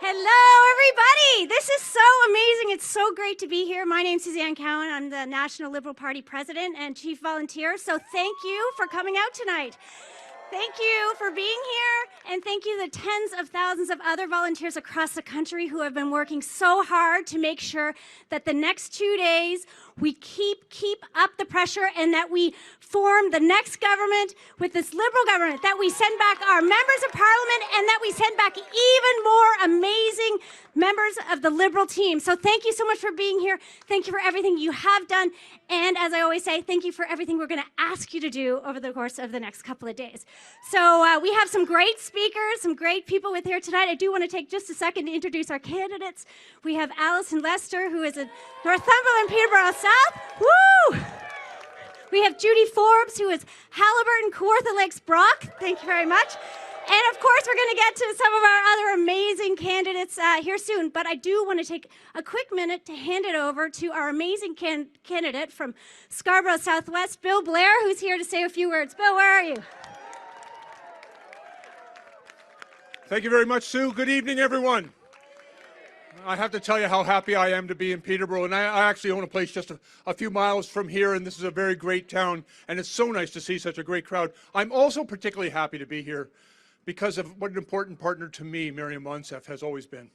Hello, everybody. This is so amazing. It's so great to be here. My name's Suzanne Cowan. I'm the National Liberal Party President and Chief Volunteer. So thank you for coming out tonight. Thank you for being here, and thank you to the tens of thousands of other volunteers across the country who have been working so hard to make sure that the next 2 days we keep up the pressure and that we form the next government with this Liberal government, that we send back our members of Parliament, and that we send back even more amazing members of the Liberal team. So thank you so much for being here. Thank you for everything you have done. And as I always say, thank you for everything we're going to ask you to do over the course of the next couple of days. So we have some great speakers, some great people with here tonight. I do want to take just a second to introduce our candidates. We have Alison Lester, who is a Northumberland Peterborough South. Woo! We have Judy Forbes, who is Halliburton Kawartha Lakes Brock. Thank you very much. And of course, we're going to get to some of our other amazing candidates here soon. But I do want to take a quick minute to hand it over to our amazing candidate from Scarborough Southwest, Bill Blair, who's here to say a few words. Bill, where are you? Thank you very much, Sue. Good evening, everyone. I have to tell you how happy I am to be in Peterborough, and I actually own a place just a few miles from here, and this is a very great town, and it's so nice to see such a great crowd. I'm also particularly happy to be here because of what an important partner to me Miriam Monsef has always been.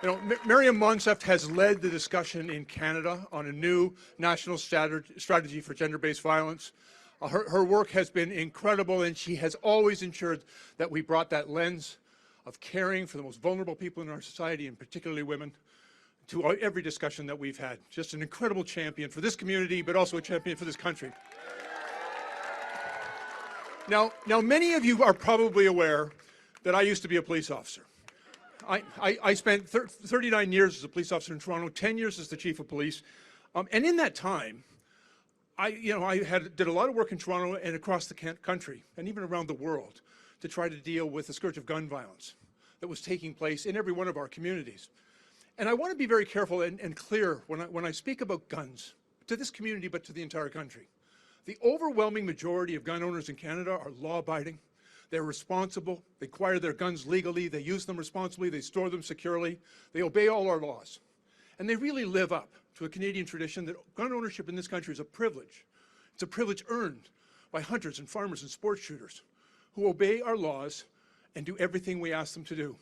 You know, Miriam Monsef has led the discussion in Canada on a new national strategy for gender-based violence. Her work has been incredible, and she has always ensured that we brought that lens of caring for the most vulnerable people in our society, and particularly women, to every discussion that we've had. Just an incredible champion for this community, but also a champion for this country. Now many of you are probably aware that I used to be a police officer. I spent 39 years as a police officer in Toronto, 10 years as the chief of police, and in that time, I did a lot of work in Toronto and across the country, and even around the world, to try to deal with the scourge of gun violence that was taking place in every one of our communities. And I want to be very careful and clear when I speak about guns, to this community, but to the entire country. The overwhelming majority of gun owners in Canada are law-abiding. They're responsible. They acquire their guns legally. They use them responsibly. They store them securely. They obey all our laws. And they really live up to a Canadian tradition that gun ownership in this country is a privilege. It's a privilege earned by hunters and farmers and sport shooters who obey our laws and do everything we ask them to do.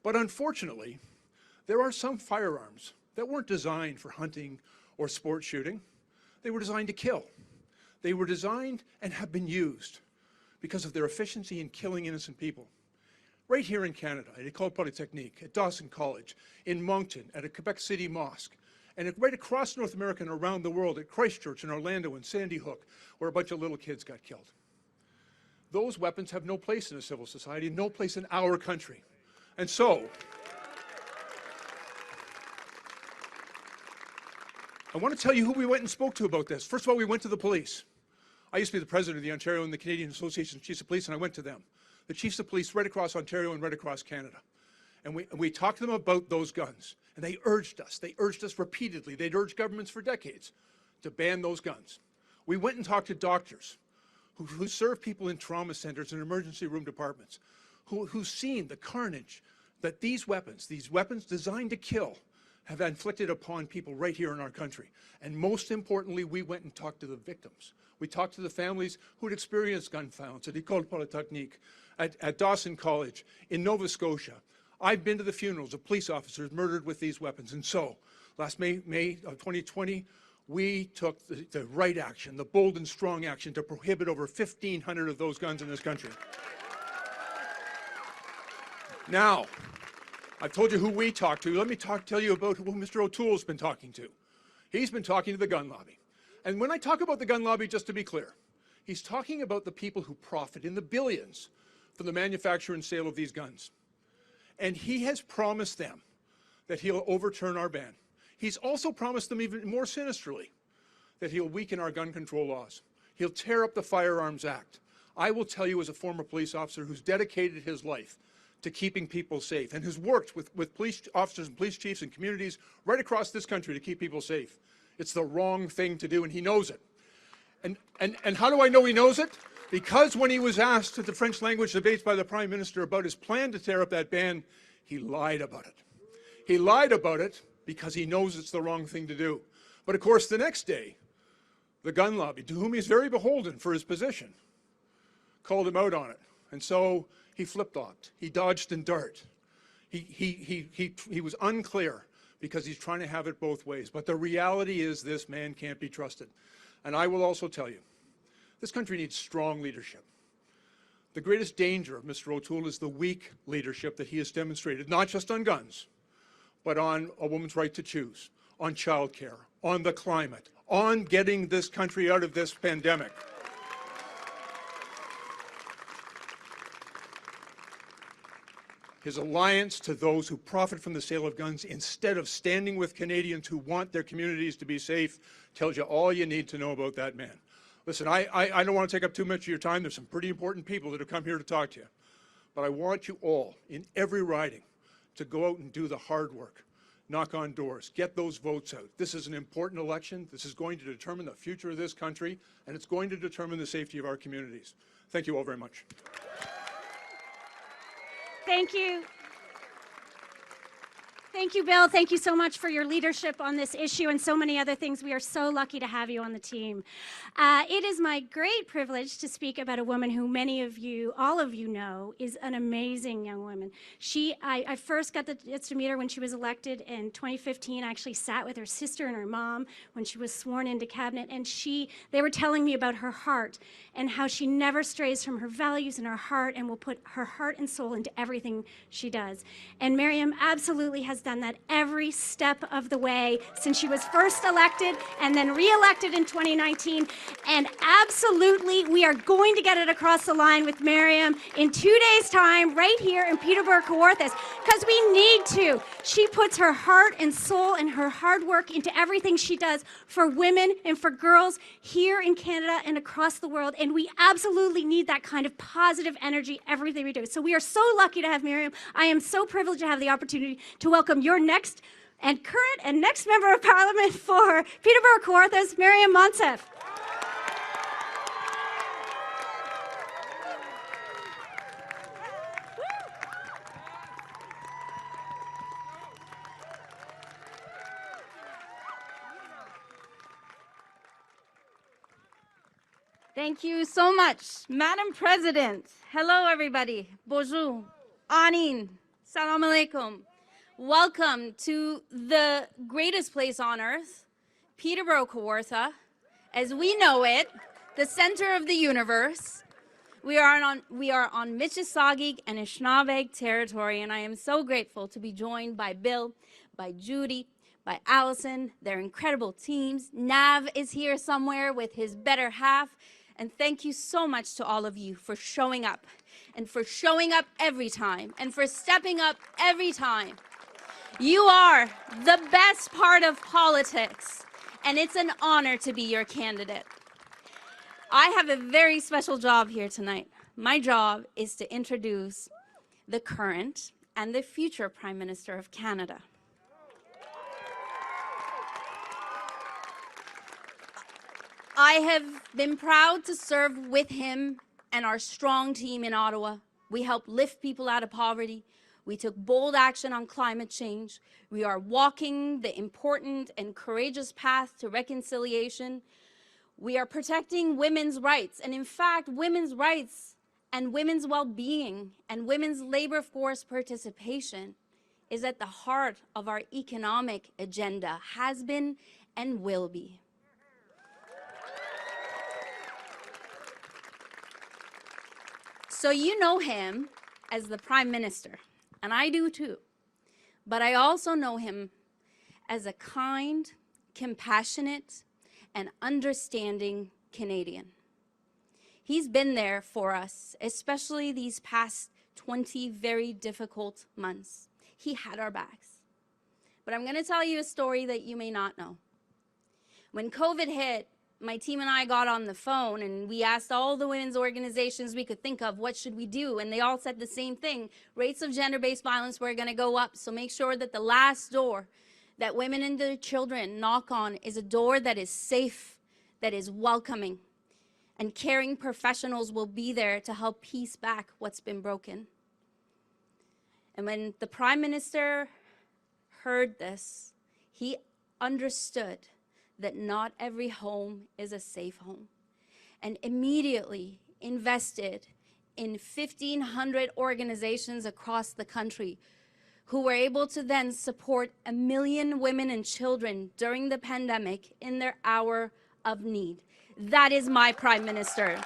But unfortunately, there are some firearms that weren't designed for hunting or sport shooting. They were designed to kill. They were designed and have been used because of their efficiency in killing innocent people. Right here in Canada, at École Polytechnique, at Dawson College, in Moncton, at a Quebec City mosque, and right across North America and around the world, at Christchurch in Orlando and Sandy Hook, where a bunch of little kids got killed. Those weapons have no place in a civil society, no place in our country. And so, I want to tell you who we went and spoke to about this. First of all, we went to the police. I used to be the president of the Ontario and the Canadian Association of Chiefs of Police, and I went to them. The chiefs of police right across Ontario and right across Canada. And we talked to them about those guns. And they urged us repeatedly, they'd urged governments for decades to ban those guns. We went and talked to doctors who serve people in trauma centers and emergency room departments, who've seen the carnage that these weapons designed to kill, have inflicted upon people right here in our country. And most importantly, we went and talked to the victims. We talked to the families who'd experienced gun violence at École Polytechnique, at Dawson College, in Nova Scotia. I've been to the funerals of police officers murdered with these weapons. And so, last May of 2020, we took the right action, the bold and strong action to prohibit over 1,500 of those guns in this country. Now, I've told you who we talked to. Let me tell you about who Mr. O'Toole's been talking to. He's been talking to the gun lobby. And when I talk about the gun lobby, just to be clear, he's talking about the people who profit in the billions from the manufacture and sale of these guns. And he has promised them that he'll overturn our ban. He's also promised them, even more sinisterly, that he'll weaken our gun control laws. He'll tear up the Firearms Act. I will tell you, as a former police officer who's dedicated his life to keeping people safe and has worked with police officers and police chiefs and communities right across this country to keep people safe, it's the wrong thing to do, and he knows it. And how do I know he knows it? Because when he was asked at the French language debates by the Prime Minister about his plan to tear up that ban, he lied about it. He lied about it because he knows it's the wrong thing to do. But of course, the next day, the gun lobby, to whom he's very beholden for his position, called him out on it. And so he flip-flopped. He dodged and dart. He was unclear because he's trying to have it both ways. But the reality is this man can't be trusted. And I will also tell you, this country needs strong leadership. The greatest danger of Mr. O'Toole is the weak leadership that he has demonstrated, not just on guns, but on a woman's right to choose, on childcare, on the climate, on getting this country out of this pandemic. His alliance to those who profit from the sale of guns instead of standing with Canadians who want their communities to be safe tells you all you need to know about that man. Listen, I don't want to take up too much of your time. There's some pretty important people that have come here to talk to you. But I want you all, in every riding, to go out and do the hard work. Knock on doors. Get those votes out. This is an important election. This is going to determine the future of this country, and it's going to determine the safety of our communities. Thank you all very much. Thank you. Thank you, Bill. Thank you so much for your leadership on this issue and so many other things. We are so lucky to have you on the team. It is my great privilege to speak about a woman who many of you, all of you know, is an amazing young woman. I first got the chance to meet her when she was elected in 2015. I actually sat with her sister and her mom when she was sworn into cabinet, and they were telling me about her heart and how she never strays from her values and her heart and will put her heart and soul into everything she does. And Miriam absolutely has done that every step of the way since she was first elected and then re-elected in 2019. And absolutely, we are going to get it across the line with Miriam in 2 days' time right here in Peterborough, Kawarthas, because we need to. She puts her heart and soul and her hard work into everything she does for women and for girls here in Canada and across the world. And we absolutely need that kind of positive energy everything we do. So we are so lucky to have Miriam. I am so privileged to have the opportunity to welcome your next and current and next member of Parliament for Peterborough Kawarthas, Miriam Monsef. Thank you so much, Madam President. Hello, everybody. Bonjour. Anin. Salam alaikum. Welcome to the greatest place on earth, Peterborough, Kawartha, as we know it, the center of the universe. We are on Mississauga and Anishinaabe territory, and I am so grateful to be joined by Bill, by Judy, by Allison, their incredible teams. Nav is here somewhere with his better half. And thank you so much to all of you for showing up, and for showing up every time, and for stepping up every time. You are the best part of politics, and it's an honor to be your candidate. I have a very special job here tonight. My job is to introduce the current and the future Prime Minister of Canada. I have been proud to serve with him and our strong team in Ottawa. We helped lift people out of poverty. We took bold action on climate change. We are walking the important and courageous path to reconciliation. We are protecting women's rights. And in fact, women's rights and women's well-being and women's labor force participation is at the heart of our economic agenda, has been and will be. So you know him as the Prime Minister, and I do too. But I also know him as a kind, compassionate, and understanding Canadian. He's been there for us, especially these past 20 very difficult months. He had our backs. But I'm going to tell you a story that you may not know. When COVID hit, my team and I got on the phone and we asked all the women's organizations we could think of, what should we do? And they all said the same thing. Rates of gender-based violence were going to go up, so make sure that the last door that women and their children knock on is a door that is safe, that is welcoming. and caring professionals will be there to help piece back what's been broken. And when the Prime Minister heard this, he understood that not every home is a safe home, and immediately invested in 1,500 organizations across the country who were able to then support 1 million women and children during the pandemic in their hour of need. That is my Prime Minister.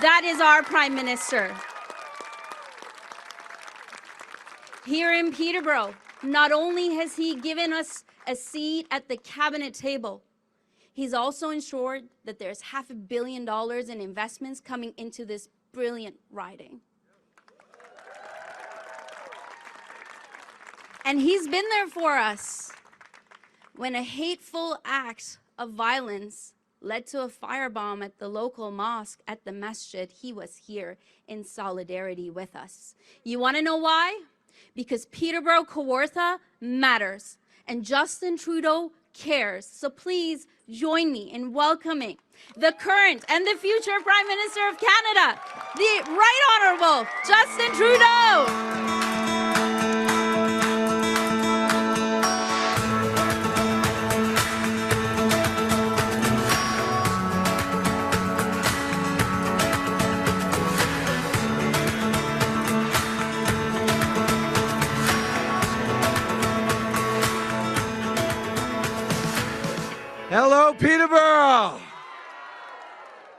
That is our Prime Minister. Here in Peterborough, not only has he given us a seat at the cabinet table, he's also ensured that there's $500 million in investments coming into this brilliant riding. And he's been there for us when a hateful act of violence led to a firebomb at the local mosque at the masjid. He was here in solidarity with us. You want to know why? Because Peterborough Kawartha matters, and Justin Trudeau cares. So please join me in welcoming the current and the future Prime Minister of Canada, the Right Honourable Justin Trudeau. Hello, Peterborough!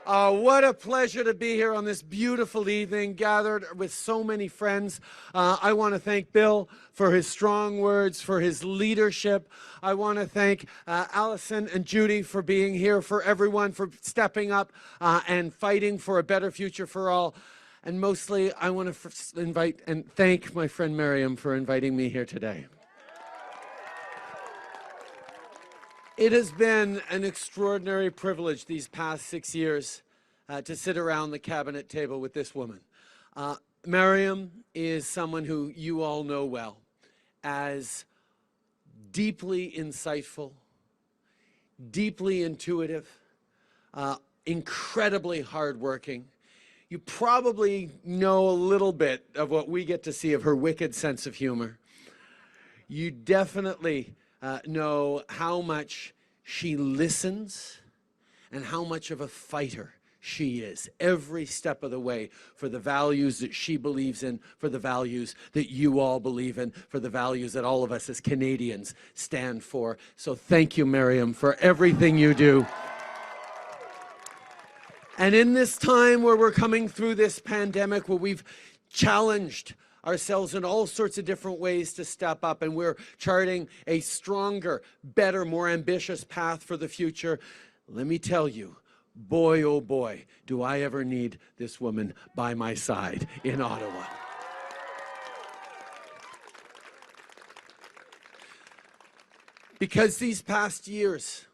What a pleasure to be here on this beautiful evening, gathered with so many friends. I want to thank Bill for his strong words, for his leadership. I want to thank Allison and Judy for being here, for everyone for stepping up and fighting for a better future for all. And mostly, I want to invite and thank my friend Miriam for inviting me here today. It has been an extraordinary privilege these past 6 years to sit around the cabinet table with this woman. Miriam is someone who you all know well as deeply insightful, deeply intuitive, incredibly hardworking. You probably know a little bit of what we get to see of her wicked sense of humor. You definitely know how much she listens and how much of a fighter she is every step of the way for the values that she believes in, for the values that you all believe in, for the values that all of us as Canadians stand for. So thank you, Miriam, for everything you do. And in this time where we're coming through this pandemic, where we've challenged ourselves in all sorts of different ways to step up, and we're charting a stronger, better, more ambitious path for the future. Let me tell you, boy, oh boy, do I ever need this woman by my side in Ottawa. Because these past years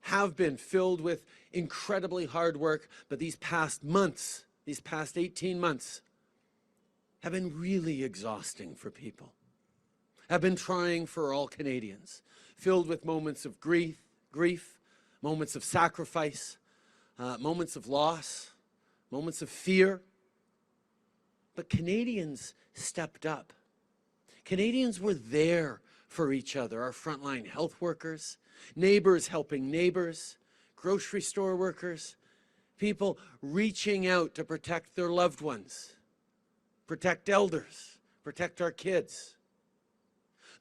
have been filled with incredibly hard work, but these past months, these past 18 months, have been really exhausting for people, have been trying for all Canadians, filled with moments of grief, moments of sacrifice, moments of loss, moments of fear. But Canadians stepped up. Canadians were there for each other, our frontline health workers, neighbors helping neighbors, grocery store workers, people reaching out to protect their loved ones, protect elders, protect our kids.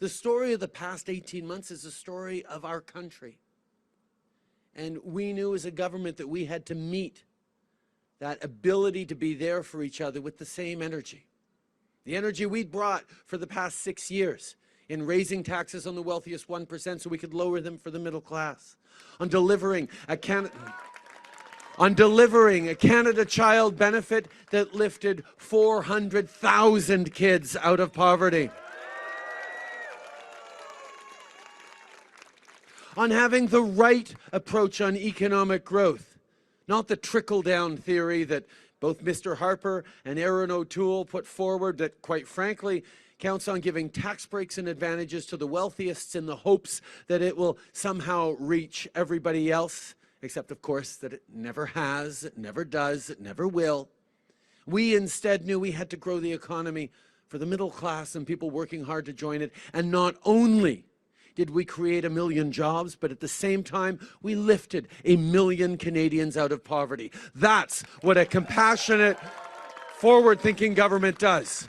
The story of the past 18 months is the story of our country. And we knew as a government that we had to meet that ability to be there for each other with the same energy. The energy we'd brought for the past 6 years in raising taxes on the wealthiest 1% so we could lower them for the middle class, on delivering a Canada Child benefit that lifted 400,000 kids out of poverty. On having the right approach on economic growth, not the trickle-down theory that both Mr. Harper and Erin O'Toole put forward that, quite frankly, counts on giving tax breaks and advantages to the wealthiest in the hopes that it will somehow reach everybody else, except of course that it never has, it never does, it never will. We instead knew we had to grow the economy for the middle class and people working hard to join it. And not only did we create 1 million jobs, but at the same time, we lifted 1 million Canadians out of poverty. That's what a compassionate, forward-thinking government does.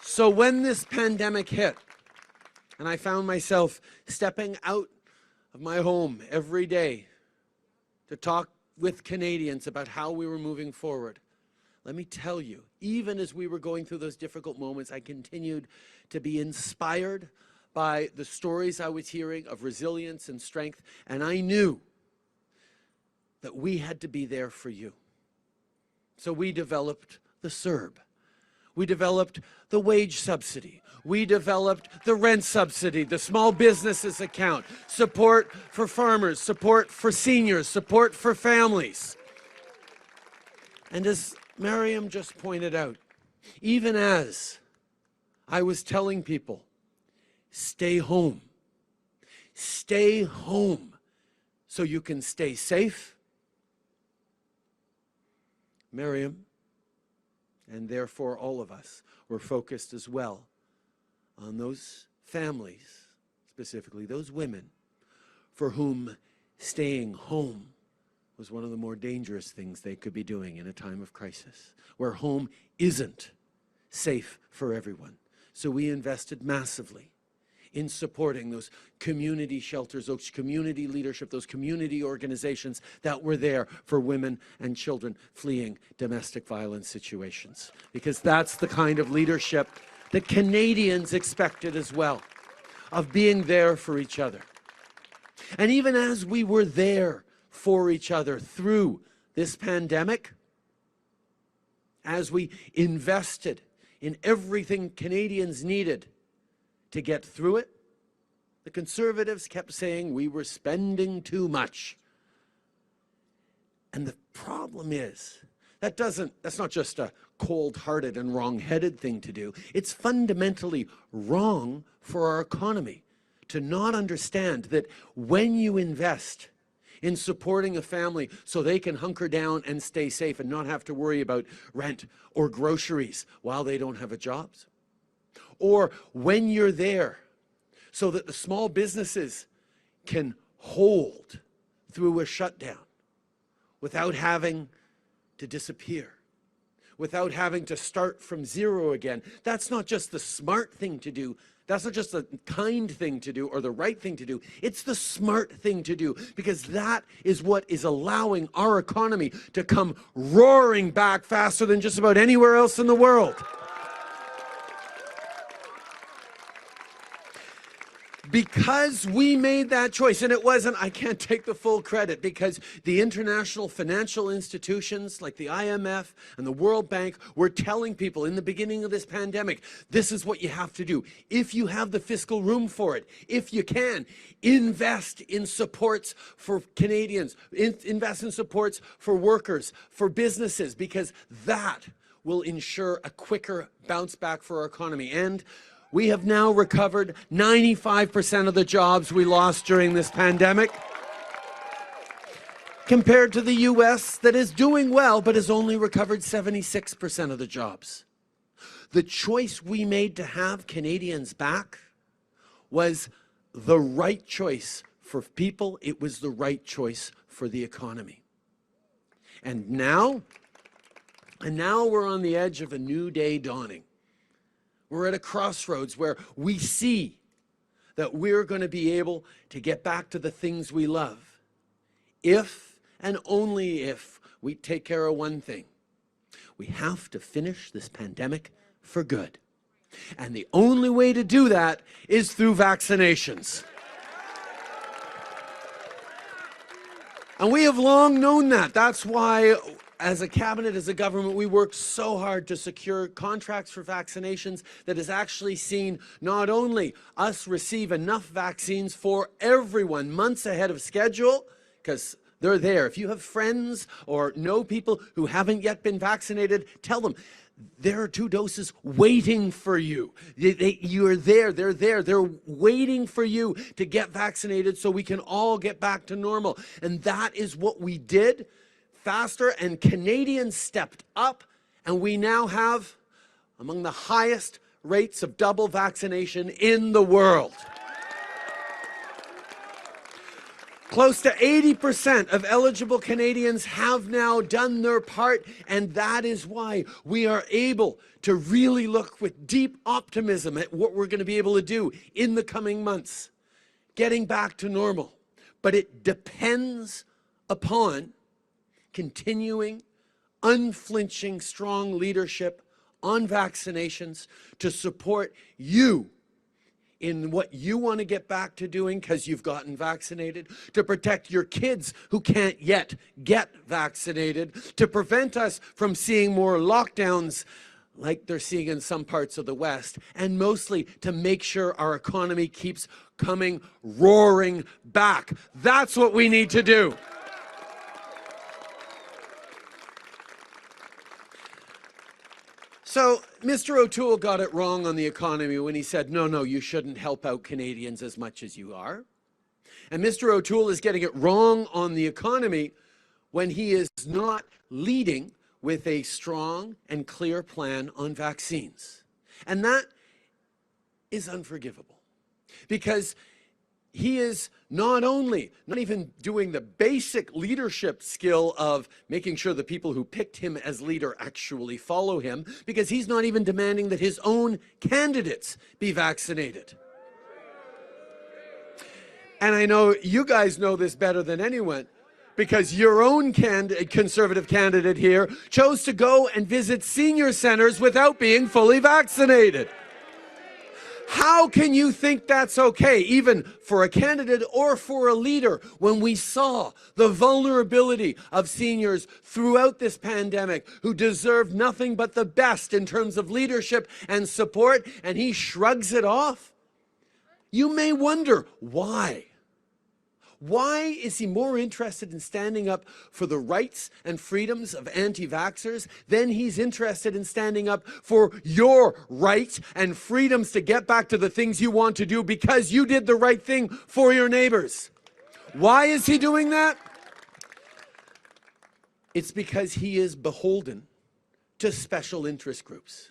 So when this pandemic hit, and I found myself stepping out of my home every day to talk with Canadians about how we were moving forward, let me tell you, even as we were going through those difficult moments, I continued to be inspired by the stories I was hearing of resilience and strength, and I knew that we had to be there for you. So we developed the CERB. We developed the wage subsidy. We developed the rent subsidy, the small businesses account, support for farmers, support for seniors, support for families. And as Miriam just pointed out, even as I was telling people, stay home so you can stay safe, Miriam, and therefore all of us, were focused as well on those families, specifically those women, for whom staying home was one of the more dangerous things they could be doing in a time of crisis, where home isn't safe for everyone. So we invested massively in supporting those community shelters, those community leadership, those community organizations that were there for women and children fleeing domestic violence situations. Because that's the kind of leadership that Canadians expected as well, of being there for each other. And even as we were there for each other through this pandemic, as we invested in everything Canadians needed to get through it, the Conservatives kept saying we were spending too much. And the problem is, that's not just a cold-hearted and wrong-headed thing to do. It's fundamentally wrong for our economy to not understand that when you invest in supporting a family so they can hunker down and stay safe and not have to worry about rent or groceries while they don't have a job, or when you're there so that the small businesses can hold through a shutdown without having to disappear, without having to start from zero again. That's not just the smart thing to do. That's not just the kind thing to do or the right thing to do. It's the smart thing to do, because that is what is allowing our economy to come roaring back faster than just about anywhere else in the world. Because we made that choice, and it wasn't, I can't take the full credit, because the international financial institutions like the IMF and the World Bank were telling people in the beginning of this pandemic, this is what you have to do. If you have the fiscal room for it, if you can, invest in supports for Canadians, invest in supports for workers, for businesses, because that will ensure a quicker bounce back for our economy. And we have now recovered 95% of the jobs we lost during this pandemic, compared to the US that is doing well but has only recovered 76% of the jobs. The choice we made to have Canadians back was the right choice for people. It was the right choice for the economy. And now we're on the edge of a new day dawning. We're at a crossroads where we see that we're going to be able to get back to the things we love if and only if we take care of one thing. We have to finish this pandemic for good. And the only way to do that is through vaccinations. And we have long known that. That's why, as a cabinet, as a government, we worked so hard to secure contracts for vaccinations that has actually seen not only us receive enough vaccines for everyone months ahead of schedule, because they're there. If you have friends or know people who haven't yet been vaccinated, tell them there are 2 doses waiting for you. You're there, they're there, they're waiting for you to get vaccinated so we can all get back to normal. And that is what we did faster, and Canadians stepped up, and we now have among the highest rates of double vaccination in the world. Close to 80% of eligible Canadians have now done their part, and that is why we are able to really look with deep optimism at what we're going to be able to do in the coming months, getting back to normal. But it depends upon continuing, unflinching, strong leadership on vaccinations to support you in what you want to get back to doing because you've gotten vaccinated, to protect your kids who can't yet get vaccinated, to prevent us from seeing more lockdowns like they're seeing in some parts of the West, and mostly to make sure our economy keeps coming roaring back. That's what we need to do. So Mr. O'Toole got it wrong on the economy when he said, no, you shouldn't help out Canadians as much as you are. And Mr. O'Toole is getting it wrong on the economy when he is not leading with a strong and clear plan on vaccines. And that is unforgivable, because he is not even doing the basic leadership skill of making sure the people who picked him as leader actually follow him, because he's not even demanding that his own candidates be vaccinated. And I know you guys know this better than anyone, because your own Conservative candidate here chose to go and visit senior centers without being fully vaccinated. How can you think that's okay, even for a candidate or for a leader, when we saw the vulnerability of seniors throughout this pandemic who deserve nothing but the best in terms of leadership and support, and he shrugs it off? You may wonder why. Why is he more interested in standing up for the rights and freedoms of anti-vaxxers than he's interested in standing up for your rights and freedoms to get back to the things you want to do because you did the right thing for your neighbors? Why is he doing that? It's because he is beholden to special interest groups.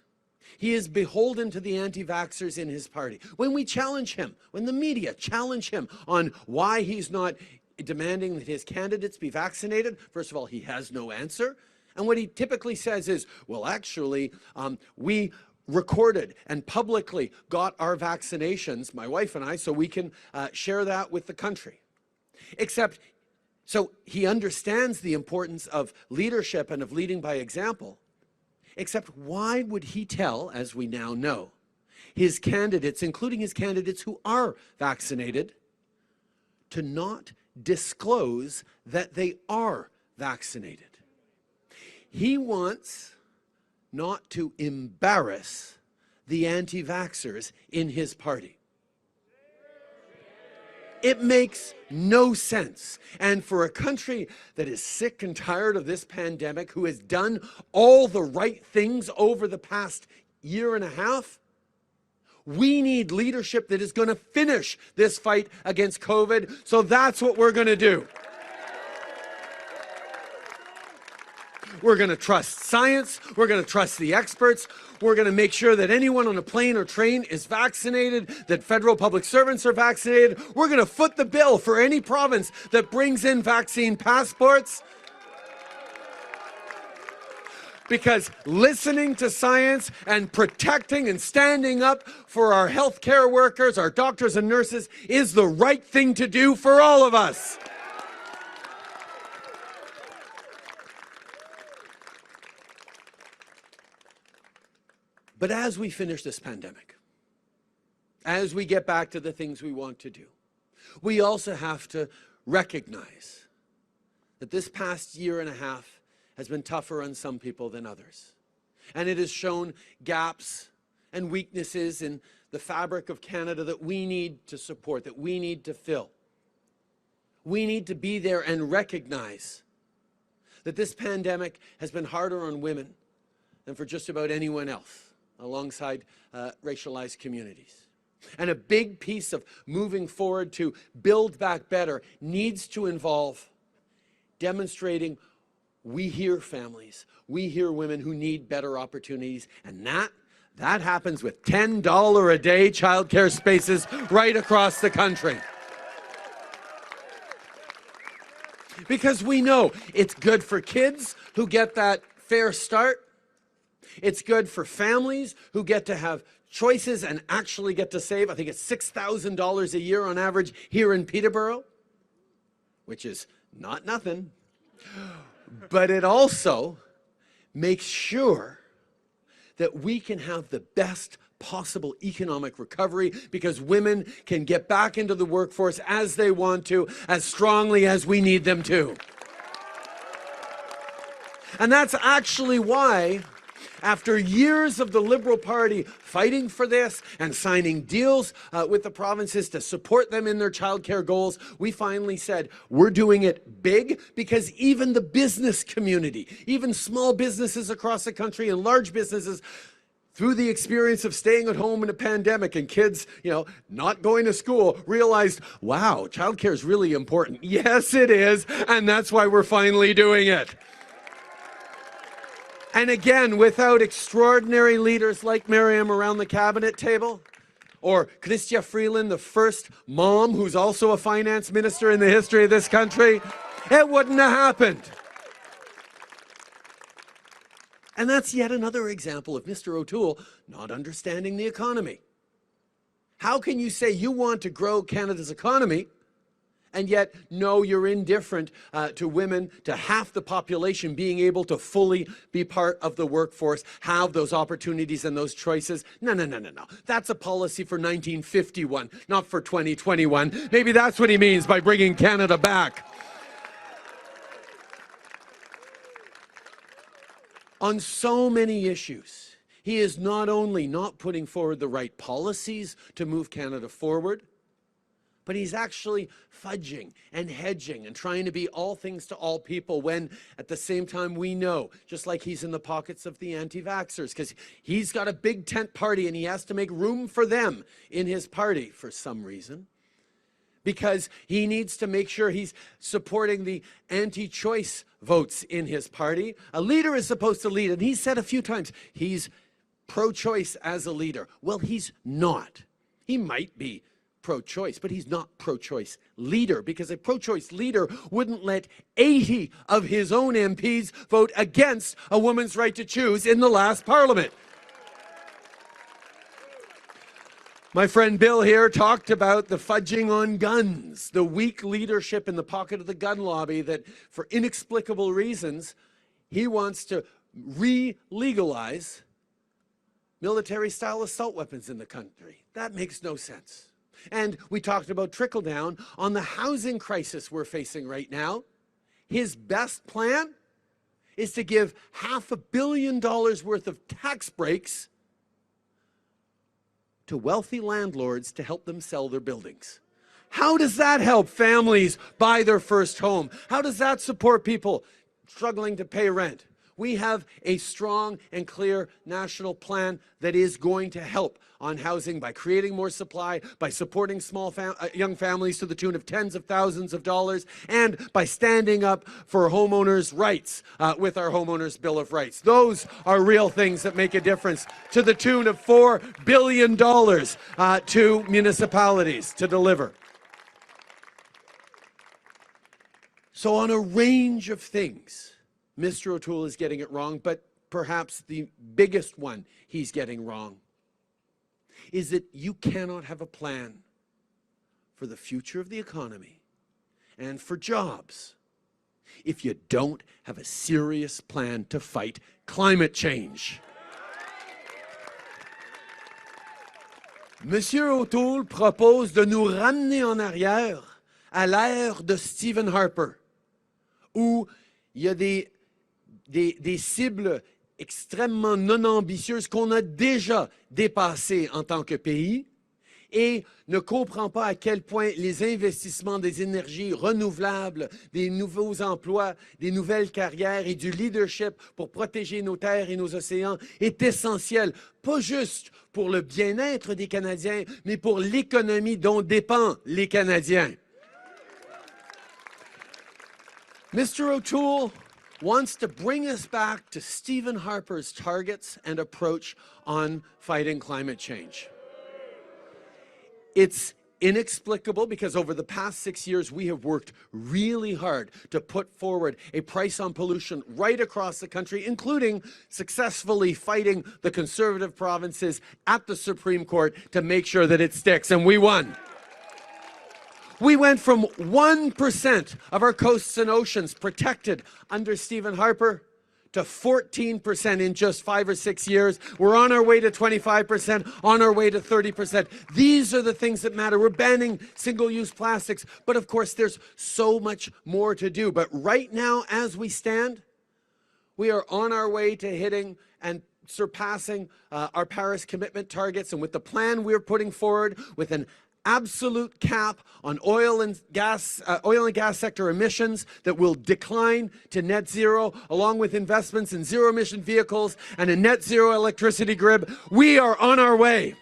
He is beholden to the anti-vaxxers in his party. When we challenge him, when the media challenge him on why he's not demanding that his candidates be vaccinated, first of all, he has no answer. And what he typically says is, well, actually, we recorded and publicly got our vaccinations, my wife and I, so we can share that with the country. Except, so he understands the importance of leadership and of leading by example. Except why would he tell, as we now know, his candidates, including his candidates who are vaccinated, to not disclose that they are vaccinated? He wants not to embarrass the anti-vaxxers in his party. It makes no sense. And for a country that is sick and tired of this pandemic, who has done all the right things over the past year and a half, we need leadership that is going to finish this fight against COVID. So that's what we're going to do. We're going to trust science. We're going to trust the experts. We're going to make sure that anyone on a plane or train is vaccinated, that federal public servants are vaccinated. We're going to foot the bill for any province that brings in vaccine passports. Because listening to science and protecting and standing up for our healthcare workers, our doctors and nurses, is the right thing to do for all of us. But as we finish this pandemic, as we get back to the things we want to do, we also have to recognize that this past year and a half has been tougher on some people than others. And it has shown gaps and weaknesses in the fabric of Canada that we need to support, that we need to fill. We need to be there and recognize that this pandemic has been harder on women than for just about anyone else, alongside racialized communities. And a big piece of moving forward to build back better needs to involve demonstrating we hear families, we hear women who need better opportunities, and that happens with $10 a day childcare spaces right across the country. Because we know it's good for kids who get that fair start. It's good for families who get to have choices and actually get to save. I think it's $6,000 a year on average here in Peterborough, which is not nothing. But it also makes sure that we can have the best possible economic recovery, because women can get back into the workforce as they want to, as strongly as we need them to. And that's actually why, after years of the Liberal Party fighting for this and signing deals with the provinces to support them in their childcare goals, we finally said, we're doing it big, because even the business community, even small businesses across the country and large businesses, through the experience of staying at home in a pandemic and kids, not going to school, realized, wow, childcare is really important. Yes, it is, and that's why we're finally doing it. And again, without extraordinary leaders like Miriam around the cabinet table, or Chrystia Freeland, the first mom who's also a finance minister in the history of this country, it wouldn't have happened. And that's yet another example of Mr. O'Toole not understanding the economy. How can you say you want to grow Canada's economy, and yet, no, you're indifferent to women, to half the population being able to fully be part of the workforce, have those opportunities and those choices? No. That's a policy for 1951, not for 2021. Maybe that's what he means by bringing Canada back. On so many issues, he is not only not putting forward the right policies to move Canada forward, but he's actually fudging and hedging and trying to be all things to all people, when at the same time we know, just like he's in the pockets of the anti-vaxxers, because he's got a big tent party and he has to make room for them in his party for some reason, because he needs to make sure he's supporting the anti-choice votes in his party. A leader is supposed to lead, and he said a few times he's pro-choice as a leader. Well, he's not. He might be pro-choice, but he's not pro-choice leader, because a pro-choice leader wouldn't let 80 of his own MPs vote against a woman's right to choose in the last parliament. My friend Bill here talked about the fudging on guns, the weak leadership in the pocket of the gun lobby that, for inexplicable reasons, he wants to re-legalize military-style assault weapons in the country. That makes no sense. And we talked about trickle-down on the housing crisis we're facing right now. His best plan is to give $500 million worth of tax breaks to wealthy landlords to help them sell their buildings. How does that help families buy their first home? How does that support people struggling to pay rent? We have a strong and clear national plan that is going to help on housing by creating more supply, by supporting young families to the tune of tens of thousands of dollars, and by standing up for homeowners' rights with our Homeowners' Bill of Rights. Those are real things that make a difference, to the tune of $4 billion to municipalities to deliver. So on a range of things, Mr. O'Toole is getting it wrong, but perhaps the biggest one he's getting wrong is that you cannot have a plan for the future of the economy and for jobs if you don't have a serious plan to fight climate change. Monsieur O'Toole propose de nous ramener en arrière à l'ère de Stephen Harper, où il y a des cibles extrêmement non ambitieuses qu'on a déjà dépassées en tant que pays, et ne comprend pas à quel point les investissements des énergies renouvelables, des nouveaux emplois, des nouvelles carrières et du leadership pour protéger nos terres et nos océans est essentiel, pas juste pour le bien-être des Canadiens, mais pour l'économie dont dépendent les Canadiens. Mr. O'Toole wants to bring us back to Stephen Harper's targets and approach on fighting climate change. It's inexplicable because over the past 6 years, we have worked really hard to put forward a price on pollution right across the country, including successfully fighting the Conservative provinces at the Supreme Court to make sure that it sticks, and we won. We went from 1% of our coasts and oceans protected under Stephen Harper to 14% in just 5 or 6 years. We're on our way to 25%, on our way to 30%. These are the things that matter. We're banning single-use plastics, but of course there's so much more to do. But right now, as we stand, we are on our way to hitting and surpassing our Paris commitment targets. And with the plan we're putting forward, with an absolute cap on oil and gas sector emissions that will decline to net zero, along with investments in zero-emission vehicles and a net zero electricity grid, we are on our way.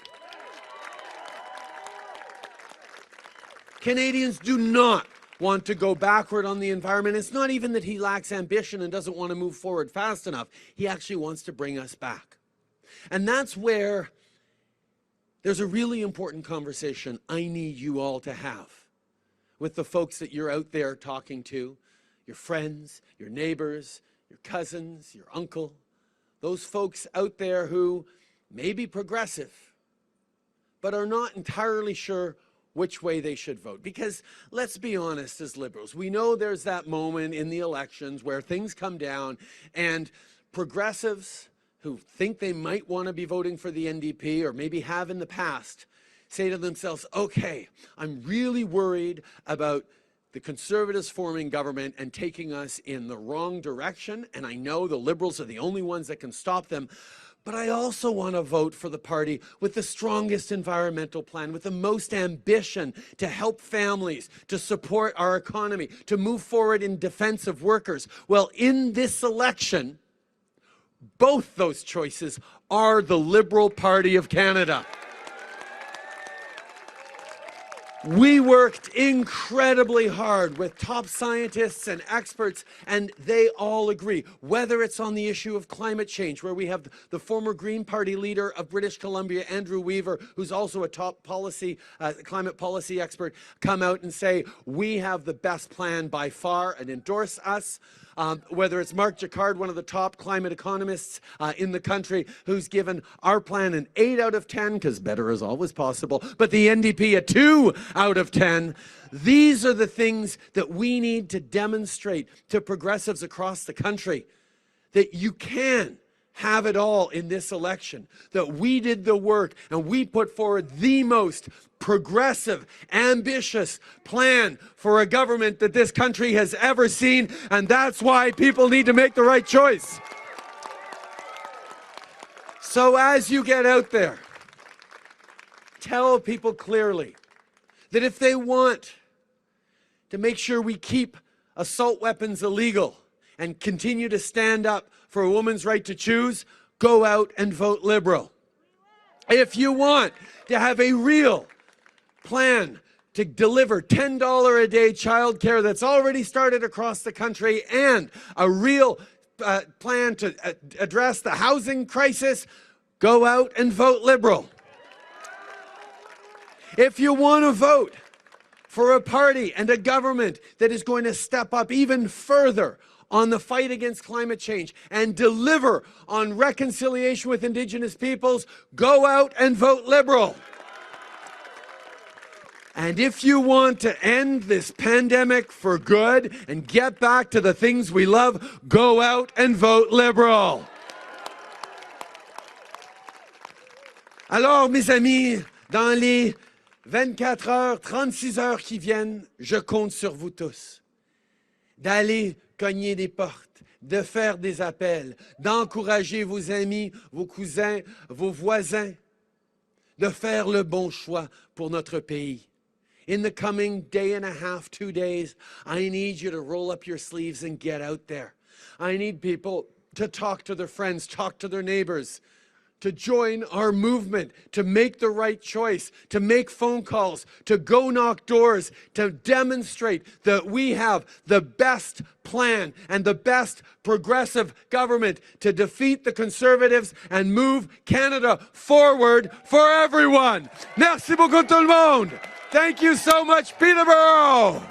Canadians do not want to go backward on the environment. It's not even that he lacks ambition and doesn't want to move forward fast enough. He actually wants to bring us back. And that's where there's a really important conversation I need you all to have with the folks that you're out there talking to, your friends, your neighbors, your cousins, your uncle, those folks out there who may be progressive, but are not entirely sure which way they should vote. Because let's be honest, as Liberals, we know there's that moment in the elections where things come down and progressives who think they might want to be voting for the NDP or maybe have in the past say to themselves, okay, I'm really worried about the Conservatives forming government and taking us in the wrong direction, and I know the Liberals are the only ones that can stop them, but I also want to vote for the party with the strongest environmental plan, with the most ambition to help families, to support our economy, to move forward in defense of workers. Well, in this election, both those choices are the Liberal Party of Canada. We worked incredibly hard with top scientists and experts, and they all agree, whether it's on the issue of climate change, where we have the former Green Party leader of British Columbia, Andrew Weaver, who's also a top climate policy expert, come out and say, we have the best plan by far and endorse us. Whether it's Mark Jacquard, one of the top climate economists in the country, who's given our plan an 8 out of 10, because better is always possible, but the NDP a 2 out of 10. These are the things that we need to demonstrate to progressives across the country, that you can have it all in this election, that we did the work and we put forward the most progressive, ambitious plan for a government that this country has ever seen, and that's why people need to make the right choice. So as you get out there, tell people clearly that if they want to make sure we keep assault weapons illegal and continue to stand up for a woman's right to choose, go out and vote Liberal. If you want to have a real plan to deliver $10 a day childcare that's already started across the country and a real plan to address the housing crisis, go out and vote Liberal. If you want to vote for a party and a government that is going to step up even further on the fight against climate change and deliver on reconciliation with Indigenous peoples, go out and vote Liberal. And if you want to end this pandemic for good and get back to the things we love, go out and vote Liberal. Alors, mes amis, dans les 24 heures, 36 heures qui viennent, je compte sur vous tous d'aller cogner des portes, de faire des appels, d'encourager vos amis, vos cousins, vos voisins, de faire le bon choix pour notre pays. In the coming day and a half, 2 days, I need you to roll up your sleeves and get out there. I need people to talk to their friends, talk to their neighbors, to join our movement, to make the right choice, to make phone calls, to go knock doors, to demonstrate that we have the best plan and the best progressive government to defeat the Conservatives and move Canada forward for everyone. Merci beaucoup tout le monde. Thank you so much, Peterborough.